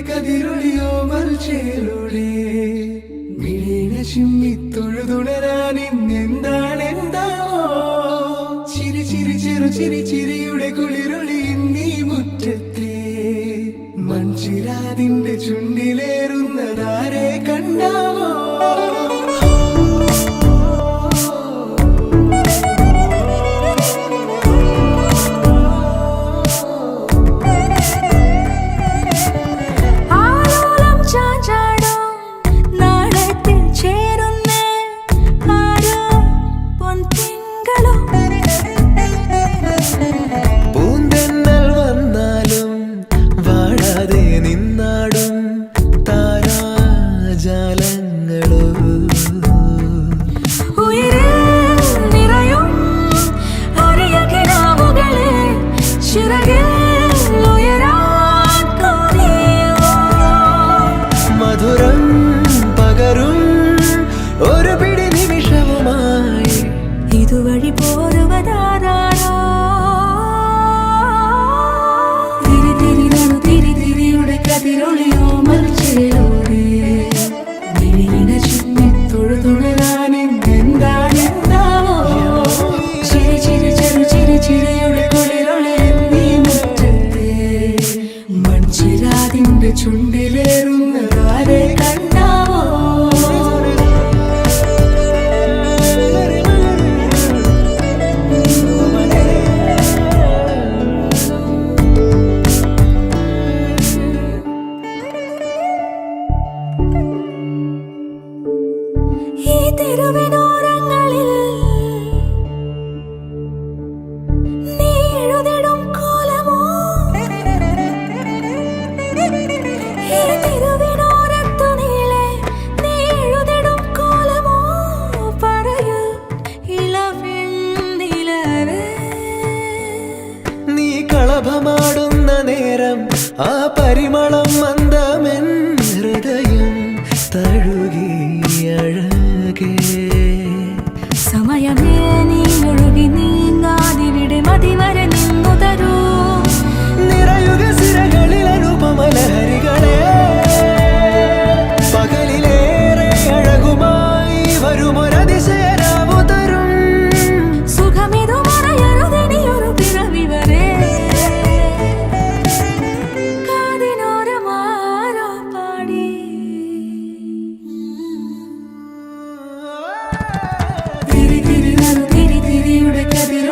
കതിരൊളിയോ മൽച്ചേലൂടെ മിഴീന ചിമ്മി തൊഴുതുണരാൻ ഇന്നെന്താണെന്താവോ ചിരി ചിരി ചെറു ചിരി ചിരിയുടെ കുളിരൊളി നീ മുറ്റത്തെ മൺചിരാതിന്റെ ചുണ്ടിലേറുന്നതാരെ കണ്ടാവോ മധുരം പകരും ഒരു പിടി നിമിഷവുമായി ഇതുവഴി പോരുവതാരോ തിരി തിരി നടു തിരി തിരിയുടെ കതിരൊളിയോ മൽച്ചേലൂടെ മിഴിയിന ചിമ്മി തൊഴുതുണരാൻ എന്താണെന്താവോ ചിരി ചിരി ചെറു ചിരി ചിരിയുടെ കുളിരൊളി നീ മുറ്റത്തെ മൺചിരാതിന്റെ ചുണ്ടിലേറുന്നതാരെ കണ്ടാവോ ഈ തെരുവിനോരങ്ങളിൽ നീ എഴുതിടും കോലമോ ഈ തെരുവിനോരത്തു നീളെ നീ എഴുതിടും കോലമോ പറയൂ ഇളവെണ്ണിലവേ നീ കളഭമാടുന്ന നേരം ആ പരിമളം മന്ദമെൻ ഹൃദയം തഴുകി അഴകേ സമയമേ നീ ഒഴുകി നീങ്ങാതിവിടെ മതിവരെ നിന്നു തരൂ നിറയുക സിരകളിൽ അനുപമലഹരികളെ പകലിലേറെ അഴകുമായി വരുമൊരതിശയരാവു തരും സുഖമിതു മറയരുതെനിയൊരു പിറവി വരെ കാതിനോരമാരോ പാടി തിരി തിരി നടു തിരി തിരിയുടെ കതിർ